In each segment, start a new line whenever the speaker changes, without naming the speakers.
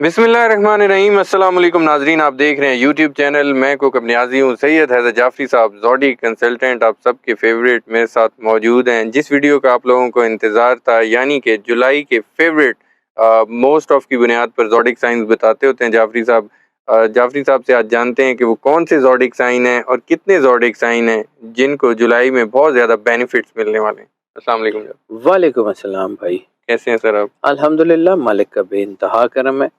बिस्मिल्लाहिर्रहमानिर्रहीम। अस्सलाम वालेकुम नाजरीन, आप देख रहे हैं यूट्यूब चैनल। मैं को अपनी आजी हूँ सैयद हैदर जाफरी साहब, ज़ोडिक कंसल्टेंट, आप सबके फेवरेट मेरे साथ मौजूद हैं। जिस वीडियो का आप लोगों को इंतज़ार था, यानी कि जुलाई के फेवरेट मोस्ट ऑफ की बुनियाद पर ज़ोडिक साइंस बताते होते हैं जाफरी साहब। जाफरी साहब से आज जानते हैं कि वो कौन से ज़ोडिक साइन हैं और कितने ज़ोडिक साइन हैं जिनको जुलाई में बहुत ज़्यादा बेनिफिट्स मिलने वाले हैं। अस्सलाम वालेकुम।
वालेकुम अस्सलाम भाई।
कैसे हैं सर आप?
अल्हम्दुलिल्लाह, मालिक का बेइंतहा करम है।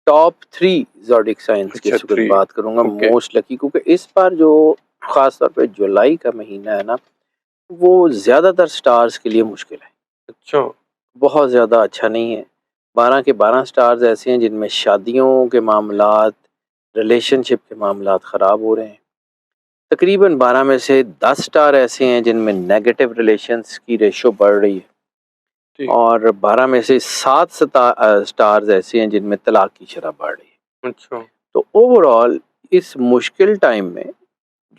टॉप 3 ज़ोडिक साइंस की
अच्छा,
इस वक़्त
3।
बात करूँगा,
ओके।
मोस्ट लकी, क्योंकि इस बार जो ख़ास तौर पे जुलाई का महीना है ना, वो ज़्यादातर स्टार्स के लिए मुश्किल है।
अच्छा।
बहुत ज़्यादा अच्छा नहीं है। 12 के 12 स्टार्स ऐसे हैं जिनमें शादियों के मामलात, रिलेशनशिप के मामलात ख़राब हो रहे हैं। तकरीबन 12 में से 10 स्टार ऐसे हैं जिनमें नेगेटिव रिलेशंस की रेशो बढ़ रही है।
ठीक।
और 12 में से 7 स्टार्स ऐसे हैं जिनमें तलाक की शरह बढ़ रही है।
अच्छा।
तो ओवरऑल इस मुश्किल टाइम में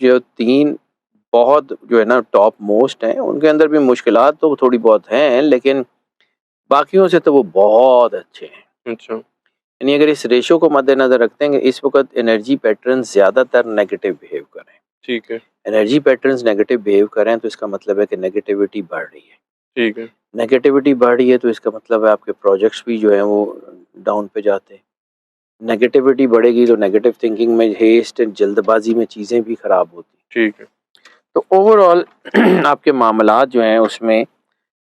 जो 3 बहुत जो है ना टॉप मोस्ट हैं, उनके अंदर भी मुश्किलात तो थोड़ी बहुत हैं, लेकिन बाकियों से तो वो बहुत अच्छे हैं।
अच्छा।
यानी अगर इस रेशो को मद्देनज़र रखते हैं कि इस वक़्त एनर्जी पैटर्न्स ज़्यादातर नेगेटिव बिहेव कर रहे हैं।
ठीक है।
एनर्जी पैटर्न्स नेगेटिव बिहेव कर रहे हैं तो इसका मतलब है कि नेगेटिविटी बढ़ रही है।
ठीक है।
नेगेटिविटी बढ़ रही है तो इसका मतलब है आपके प्रोजेक्ट्स भी जो हैं वो डाउन पे जाते हैं। नेगेटिविटी बढ़ेगी तो नेगेटिव थिंकिंग में हेस्ट जल्दबाजी में चीज़ें भी ख़राब होती हैं।
ठीक है।
तो ओवरऑल आपके मामलात जो हैं उसमें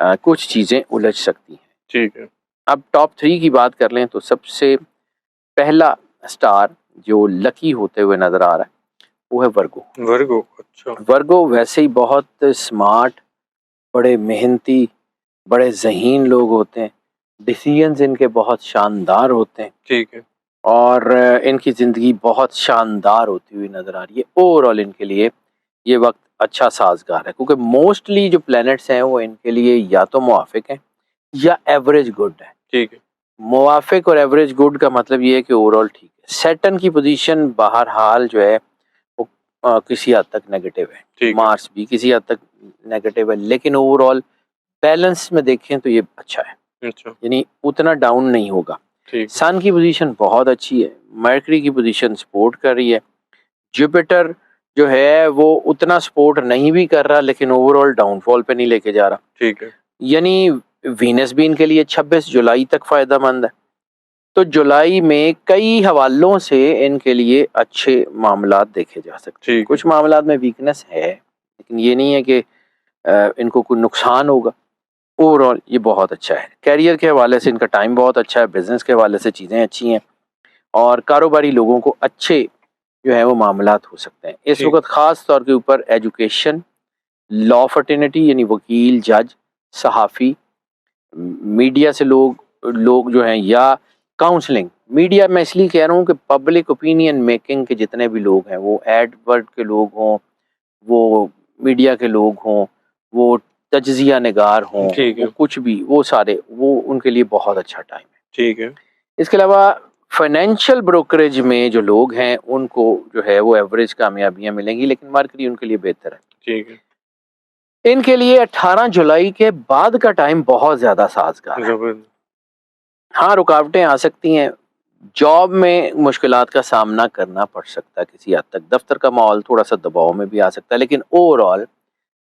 कुछ चीज़ें उलझ सकती हैं।
ठीक है।
अब टॉप 3 की बात कर लें तो सबसे पहला स्टार जो लकी होते हुए नज़र आ रहा है वो है वर्गो।
वर्गो। अच्छा।
वर्गो वैसे ही बहुत स्मार्ट, बड़े मेहनती, बड़े ज़हीन लोग होते हैं। डिसीजंस इनके बहुत शानदार होते हैं
ठीक है।
और इनकी ज़िंदगी बहुत शानदार होती हुई नज़र आ रही है। ओवरऑल इनके लिए ये वक़्त अच्छा साज़गार है, क्योंकि मोस्टली जो प्लैनेट्स हैं वो इनके लिए या तो मुवाफ़िक हैं या एवरेज गुड है।
ठीक है।
मुवाफ़िक और एवरेज गुड का मतलब ये है कि ओवरऑल ठीक है। सैटर्न की पोज़ीशन बहरहाल जो है वो किसी हद तक नेगेटिव है।
ठीक है।
मार्स भी किसी हद तक नेगेटिव है, लेकिन ओवरऑल बैलेंस में देखें तो ये अच्छा है।
अच्छा।
यानी उतना डाउन नहीं होगा।
ठीक है।
सन की पोजीशन बहुत अच्छी है, मर्करी की पोजीशन सपोर्ट कर रही है, जुपिटर जो है वो उतना सपोर्ट नहीं भी कर रहा, लेकिन ओवरऑल डाउनफॉल पे नहीं लेके जा रहा।
ठीक है।
यानी वीनस भी इनके लिए 26 जुलाई तक फ़ायदेमंद है। तो जुलाई में कई हवालों से इनके लिए अच्छे मामलात देखे जा सकते हैं।
ठीक है।
कुछ मामलात में वीकनेस है, लेकिन ये नहीं है कि इनको कोई नुकसान होगा। ओवरऑल ये बहुत अच्छा है। करियर के हवाले से इनका टाइम बहुत अच्छा है, बिज़नेस के हवाले से चीज़ें अच्छी हैं और कारोबारी लोगों को अच्छे जो है वो मामलात हो सकते हैं। इस
ठीक।
वक़्त ख़ास तौर के ऊपर एजुकेशन, लॉ फ़र्टिनिटी यानी वकील, जज, सहाफ़ी, मीडिया से लोग लोग जो हैं, या काउंसलिंग। मीडिया मैं इसलिए कह रहा हूँ कि पब्लिक ओपिनियन मेकिंग के जितने भी लोग हैं, वो एडवर्ड के लोग हों, वो मीडिया के लोग हों, वो तज्ज़िया निगार हों,
ठीक
वो
है।
कुछ भी, वो सारे, वो उनके लिए बहुत अच्छा टाइम है।
ठीक है।
इसके अलावा फाइनेंशियल ब्रोकरेज में जो लोग हैं, उनको जो है वो एवरेज कामयाबियाँ मिलेंगी, लेकिन मर्करी उनके लिए बेहतर है।
ठीक है।
इनके लिए 18 जुलाई के बाद का टाइम बहुत ज़्यादा साज़गार है।
ज़बरदस्त।
हाँ, रुकावटें आ सकती हैं। जॉब में मुश्किलात का सामना करना पड़ सकता है किसी हद तक। दफ़्तर का माहौल थोड़ा-सा दबाव में भी आ सकता है, लेकिन ओवरऑल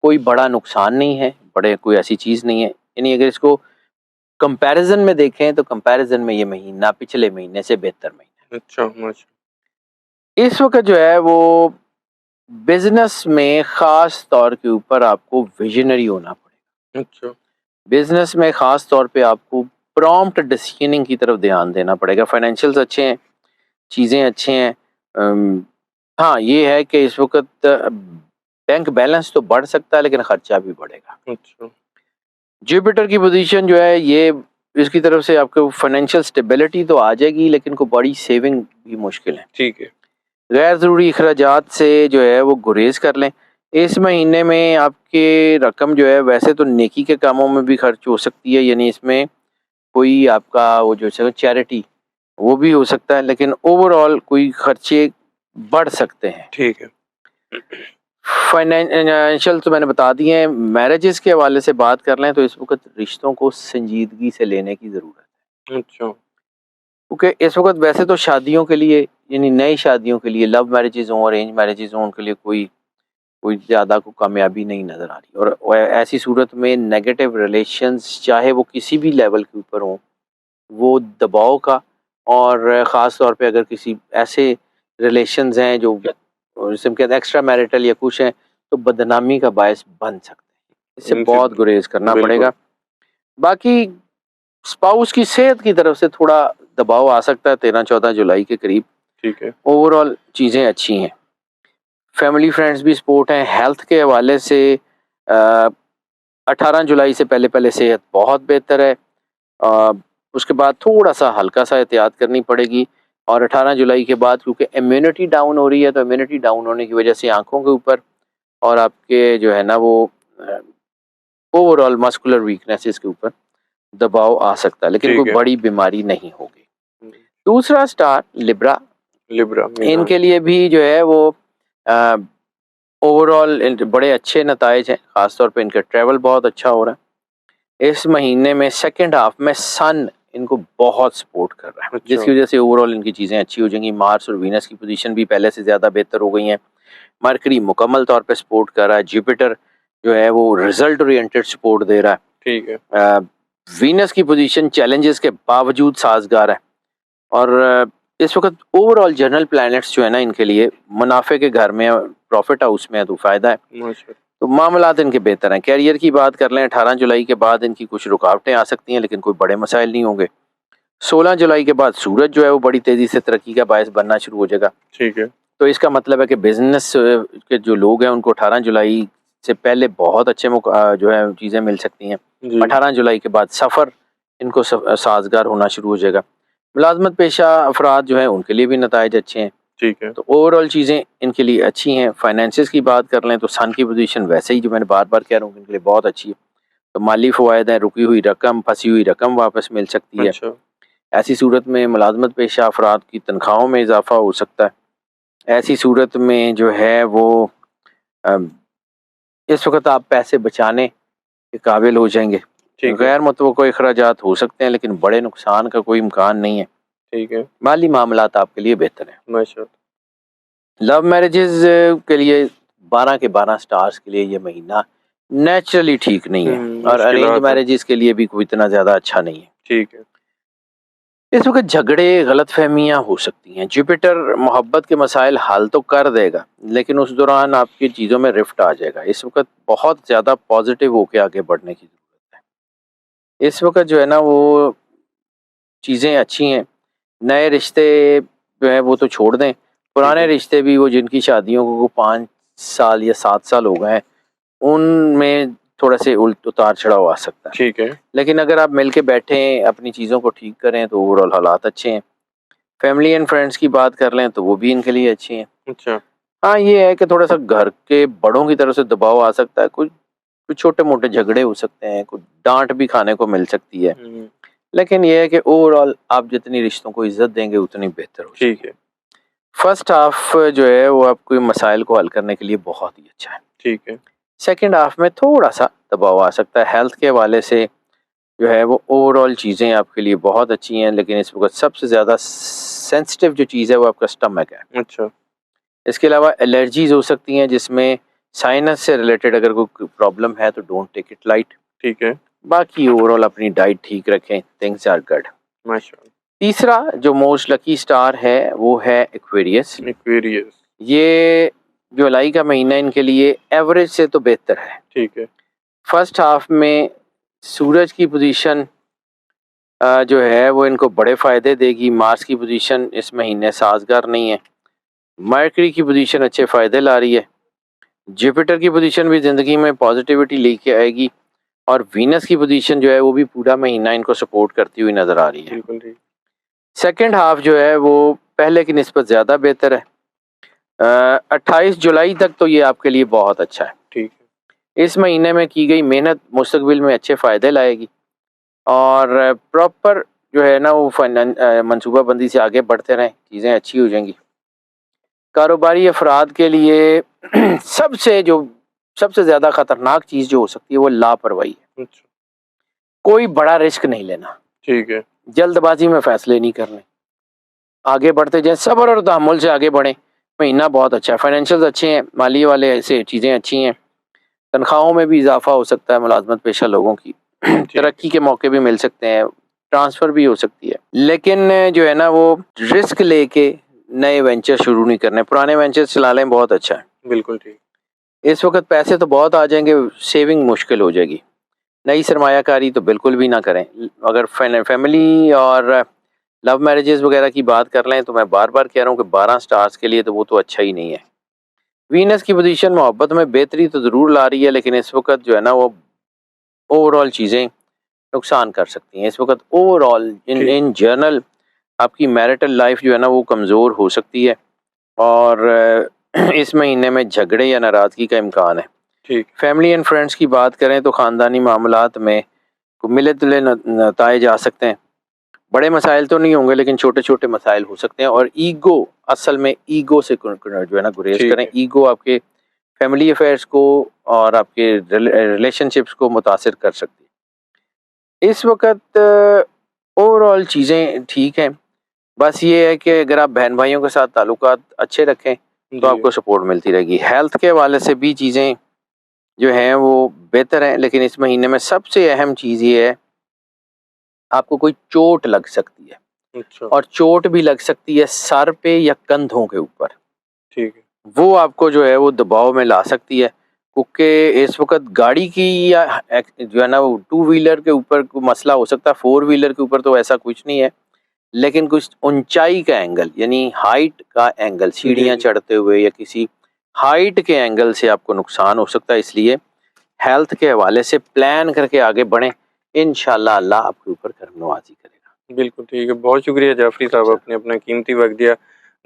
कोई बड़ा नुकसान नहीं है, बड़े कोई ऐसी चीज़ नहीं है। यानी अगर इसको कंपैरिज़न में देखें तो कंपैरिज़न में ये महीना पिछले महीने से बेहतर महीना
अच्छा, माशा
है। इस वक़्त जो है वो बिज़नेस में ख़ास तौर के ऊपर आपको विज़नरी होना पड़ेगा।
अच्छा।
बिज़नेस में ख़ास तौर पे आपको प्रॉम्प्ट डिसीजनिंग की तरफ ध्यान देना पड़ेगा। फाइनेंशियल्स अच्छे हैं, चीज़ें अच्छी हैं। हाँ, ये है कि इस वक़्त बैंक बैलेंस तो बढ़ सकता है, लेकिन खर्चा भी बढ़ेगा।
अच्छा।
जुपिटर की पोजीशन जो है ये, इसकी तरफ से आपको फाइनेंशियल स्टेबिलिटी तो आ जाएगी, लेकिन को बड़ी सेविंग भी मुश्किल है।
ठीक है।
गैर ज़रूरी अखराजात से जो है वो गुरेज कर लें। इस महीने में आपकी रकम जो है वैसे तो नेकी के कामों में भी खर्च हो सकती है, यानी इसमें कोई आपका वो जो चैरिटी वो भी हो सकता है, लेकिन ओवरऑल कोई खर्चे बढ़ सकते हैं।
ठीक है।
फाइनेंशियल तो मैंने बता दिए हैं। मैरिजेस के हवाले से बात कर लें तो इस वक्त रिश्तों को संजीदगी से लेने की ज़रूरत है।
अच्छा।
क्योंकि इस वक्त वैसे तो शादियों के लिए, यानी नई शादियों के लिए, लव मैरिजेज हों अरेंज मैरिजेज हों, उनके लिए कोई कोई ज़्यादा को कामयाबी नहीं नज़र आ रही। और ऐसी सूरत में नेगेटिव रिलेशंस चाहे वो किसी भी लेवल के ऊपर हों, वो दबाव का, और ख़ास तौर पे अगर किसी ऐसे रिलेशंस हैं जो जिसे हम कहते हैं एक्स्ट्रा मैरिटल या कुछ हैं, तो बदनामी का बायस बन सकते हैं। इससे
इनसे
बहुत गुरेज करना
बिल्कुल।
पड़ेगा। बाकी स्पाउस की सेहत की तरफ से थोड़ा दबाव आ सकता है 13-14 जुलाई के करीब।
ठीक है।
ओवरऑल चीज़ें अच्छी हैं। फैमिली फ्रेंड्स भी सपोर्ट हैं। हेल्थ के हवाले से 18 जुलाई से पहले सेहत बहुत बेहतर है। अ, उसके बाद थोड़ा-सा हल्का-सा एहतियात करनी पड़ेगी, और 18 जुलाई के बाद क्योंकि इम्यूनिटी डाउन हो रही है, तो इम्यूनिटी डाउन होने की वजह से आँखों के ऊपर और आपके जो है ना वो अ, ओवरऑल मस्कुलर वीकनेसेस के ऊपर दबाव आ सकता है, लेकिन
ठीक
कोई
है।
बड़ी बीमारी नहीं होगी। दूसरा स्टार लिब्रा,
लिब्रा
इनके लिए भी जो है वो अ, ओवरऑल बड़े अच्छे नताइज हैं, ख़ासतौर पे इनका ट्रैवल बहुत अच्छा हो रहा है। इस महीने में सेकंड हाफ में सन इनको बहुत सपोर्ट कर रहा है,
अच्छा।
जिसकी वजह से ओवरऑल इनकी चीज़ें अच्छी हो जाएंगी। मार्स और वीनस की पोजीशन भी पहले से ज़्यादा बेहतर हो गई हैं। मरकरी मुकम्मल तौर पे सपोर्ट कर रहा है। जुपिटर जो है वो रिजल्ट ओरिएंटेड सपोर्ट दे रहा
ठीक है।
है। वीनस की पोजीशन चैलेंजेस के बावजूद साजगार है, और इस वक्त ओवरऑल जनरल प्लैनेट्स जो है ना इनके लिए मुनाफे के घर में, प्रॉफिट हाउस में है, तो फ़ायदा है।
माशा
तो मामलात इनके बेहतर हैं। कैरियर की बात कर लें, 18 जुलाई के बाद इनकी कुछ रुकावटें आ सकती हैं, लेकिन कोई बड़े मसाइल नहीं होंगे। 16 जुलाई के बाद सूरज जो है वो बड़ी तेज़ी से तरक्की का बायस बनना शुरू हो जाएगा।
ठीक है।
तो इसका मतलब है कि बिज़नेस के जो लोग हैं उनको 18 जुलाई से पहले बहुत अच्छे जो है चीज़ें मिल सकती हैं।
जी।
18 जुलाई के बाद सफ़र इनको साजगार होना शुरू हो जाएगा। मुलाजमत पेशा अफराद जो हैं उनके लिए भी नताइज अच्छे हैं।
ठीक है।
तो ओवरऑल चीज़ें इनके लिए अच्छी हैं। फाइनेंसिस की बात कर लें तो सन की पोजीशन वैसे ही जो मैंने बार-बार कह रहा हूँ इनके लिए बहुत अच्छी है। तो माली फ़वाइद हैं, रुकी हुई रकम, फँसी हुई रकम वापस मिल सकती है।
अच्छा।
ऐसी सूरत में मुलाजमत पेशा अफराद की तनख्वाहों में इजाफ़ा हो सकता है। ऐसी सूरत में जो है वो अ, इस वक़्त आप पैसे बचाने के काबिल हो जाएँगे।
ठीक है।
गैर मुतवक्को अखराजात हो सकते हैं, लेकिन बड़े नुकसान का कोई इम्कान नहीं है।
ठीक है।
माली मामलात आपके लिए बेहतर हैं।
माशा
लव मैरिजेज़ के लिए 12 के 12 स्टार्स के लिए ये महीना नेचुरली ठीक नहीं है, और अरेंज
मुश्किलात हैं।
मैरिजेज़ के लिए भी कोई इतना ज़्यादा अच्छा नहीं है।
ठीक है।
इस वक़्त झगड़े, गलतफ़हमियाँ हो सकती हैं। जुपिटर मोहब्बत के मसाइल हल तो कर देगा, लेकिन उस दौरान आपकी चीज़ों में रिफ्ट आ जाएगा। इस वक़्त बहुत ज़्यादा पॉज़िटिव होके आगे बढ़ने की ज़रूरत है। इस वक़्त जो है ना वो चीज़ें अच्छी हैं। नए रिश्ते जो हैं वो तो छोड़ दें।
ठीक
पुराने
है।
रिश्ते भी वो जिनकी शादियों को 5 साल या 7 साल हो गए हैं, उनमें थोड़े-से उतार-चढ़ाव आ सकता है।
ठीक है।
लेकिन अगर आप मिल के बैठें, अपनी चीज़ों को ठीक करें, तो ओवरऑल हालात अच्छे हैं। फैमिली एंड फ्रेंड्स की बात कर लें तो वो भी इनके लिए अच्छी हैं।
अच्छा।
हाँ, ये है कि थोड़ा-सा घर के बड़ों की तरफ से दबाव आ सकता है, कुछ कुछ छोटे-मोटे झगड़े हो सकते हैं, कुछ डाँट भी खाने को मिल सकती है।
हुँ।
लेकिन ये है कि ओवरऑल आप जितनी रिश्तों को इज़्ज़त देंगे उतनी बेहतर हो
ठीक
जाएगी।
है।
फर्स्ट हाफ जो है वो आपके मसाइल को हल करने के लिए बहुत ही अच्छा है।
ठीक है।
सेकंड हाफ में थोड़ा-सा दबाव आ सकता है। हेल्थ के हवाले से जो है वो ओवरऑल चीज़ें आपके लिए बहुत अच्छी हैं, लेकिन इस वक़्त सबसे ज़्यादा सेंसिटिव जो चीज़ है वो आपका स्टमक है।
अच्छा।
इसके अलावा एलर्जीज़ हो सकती हैं, जिसमें साइनस से रिलेटेड अगर कोई प्रॉब्लम है तो डोंट टेक इट लाइट।
ठीक है।
बाकी ओवरऑल अपनी डाइट ठीक रखें, थिंग्स आर गुड।
माशा
तीसरा जो मोस्ट लकी स्टार है वो है एक्वेरियस।
एक्वेरियस।
ये जुलाई का महीना इनके लिए एवरेज से तो बेहतर है।
ठीक है।
फर्स्ट हाफ में सूरज की पोजीशन जो है वो इनको बड़े फ़ायदे देगी। मार्स की पोजीशन इस महीने साजगार नहीं है। मरकरी की पोजीशन अच्छे फ़ायदे ला रही है। जुपिटर की पोजीशन भी ज़िंदगी में पॉजिटिविटी लेके आएगी, और वीनस की पोजीशन जो है वो भी पूरा महीना इनको सपोर्ट करती हुई नज़र आ रही है।
बिल्कुल ठीक।
सेकंड हाफ जो है वो पहले की निस्बत ज़्यादा बेहतर है। 28 जुलाई तक तो ये आपके लिए बहुत अच्छा है।
ठीक है।
इस महीने में की गई मेहनत मुस्तकबिल में अच्छे फ़ायदे लाएगी, और प्रॉपर जो है ना वो मनसूबाबंदी से आगे बढ़ते रहें, चीज़ें अच्छी हो जाएंगी। कारोबारी अफराद के लिए सबसे ज़्यादा ख़तरनाक चीज़ जो हो सकती है वो लापरवाही है।
अच्छा।
कोई बड़ा रिस्क नहीं लेना,
ठीक है।
जल्दबाजी में फ़ैसले नहीं करने। आगे बढ़ते जाएं, सब्र और तहम्मुल से आगे बढ़ें। महीना बहुत अच्छा है, फाइनेंशियल्स अच्छे हैं, माली वाले ऐसे चीज़ें अच्छी हैं, तनख्वाहों में भी इजाफा हो सकता है मुलाजमत पेशा लोगों की
ठीक है।
तरक्की के मौके भी मिल सकते हैं, ट्रांसफ़र भी हो सकती है। लेकिन जो है ना वो रिस्क लेके नए वेंचर शुरू नहीं करने, पुराने वेंचर चला लें बहुत अच्छा है।
बिल्कुल ठीक।
इस वक़्त पैसे तो बहुत आ जाएँगे, सेविंग मुश्किल हो जाएगी। नई सरमायाकारी तो बिल्कुल भी ना करें। अगर फैमिली और लव मैरिजेज़ वगैरह की बात कर लें तो मैं बार-बार कह रहा हूँ कि 12 स्टार्स के लिए तो वो तो अच्छा ही नहीं है। वीनस की पोज़ीशन मोहब्बत में बेहतरी तो ज़रूर ला रही है, लेकिन इस वक़्त जो है ना वो ओवरऑल चीज़ें नुकसान कर सकती हैं। इस वक़्त ओवरऑल इन
ठीक।
इन जनरल आपकी मैरिटल लाइफ़ जो है ना वो कमज़ोर हो सकती है और इस महीने में झगड़े या नाराज़गी का इम्कान है।
ठीक।
फैमिली एंड फ्रेंड्स की बात करें तो ख़ानदानी मामलात में मिले-जुले नताइज आ सकते हैं। बड़े मसाइल तो नहीं होंगे, लेकिन छोटे-छोटे मसाइल हो सकते हैं और ईगो, असल में ईगो से जो है ना गुरेज़
ठीक
करें।
है।
ईगो आपके फैमिली अफेयर्स को और आपके रिलेशनशिप्स को मुतासिर कर सकती है। इस वक़्त ओवरऑल चीज़ें ठीक हैं। बस ये है कि अगर आप बहन-भाइयों के साथ ताल्लुकात अच्छे रखें, तो
जी।
आपको सपोर्ट मिलती रहेगी। हेल्थ के हवाले से भी चीज़ें जो हैं वो बेहतर हैं, लेकिन इस महीने में सबसे अहम चीज़ ये है, आपको कोई चोट लग सकती है
अच्छा।
और चोट भी लग सकती है सर पे या कंधों के ऊपर।
ठीक है।
वो आपको जो है वो दबाव में ला सकती है, क्योंकि इस वक़्त गाड़ी की या जो है ना वो टू व्हीलर के ऊपर कोई मसला हो सकता है, फोर व्हीलर के ऊपर तो ऐसा कुछ नहीं है। लेकिन कुछ ऊंचाई का एंगल यानी हाइट का एंगल,
जी,
सीढ़ियाँ
जी।
चढ़ते हुए या किसी हाइट के एंगल से आपको नुकसान हो सकता है, इसलिए हेल्थ के हवाले से प्लान करके आगे बढ़ें। इंशाल्लाह अल्लाह आपके ऊपर करम नवाज़ी करेगा।
बिल्कुल ठीक है। बहुत शुक्रिया जाफ़री साहब,
अच्छा।
आपने अपना कीमती वक़्त दिया।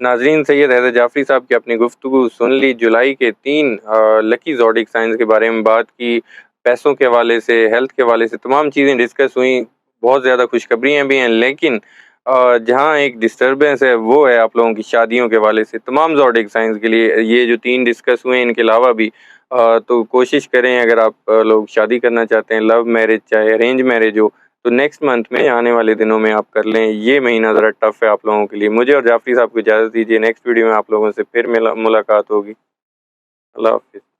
नाज़रीन, सैयद हैदर जाफ़री साहब की अपनी गुफ्तगू सुन ली। जुलाई के 3 लकी ज़ोडिक साइंस के बारे में बात की, पैसों के हवाले से, हेल्थ के हवाले से तमाम चीज़ें डिस्कस हुई। बहुत ज़्यादा खुशखबरियाँ भी हैं, लेकिन जहाँ एक डिस्टर्बेंस है वो है आप लोगों की शादियों के हवाले से। तमाम ज़ोडिक साइंस के लिए ये जो 3 डिस्कस हुए इनके अलावा भी तो कोशिश करें, अगर आप लोग शादी करना चाहते हैं, लव मैरिज चाहे अरेंज मैरिज हो, तो नेक्स्ट मंथ में आने वाले दिनों में आप कर लें। ये महीना ज़रा टफ है आप लोगों के लिए। मुझे और जाफ़री साहब को इजाज़त दीजिए, नेक्स्ट वीडियो में आप लोगों से फिर मुलाकात होगी। अल्लाह हाफ़िज़।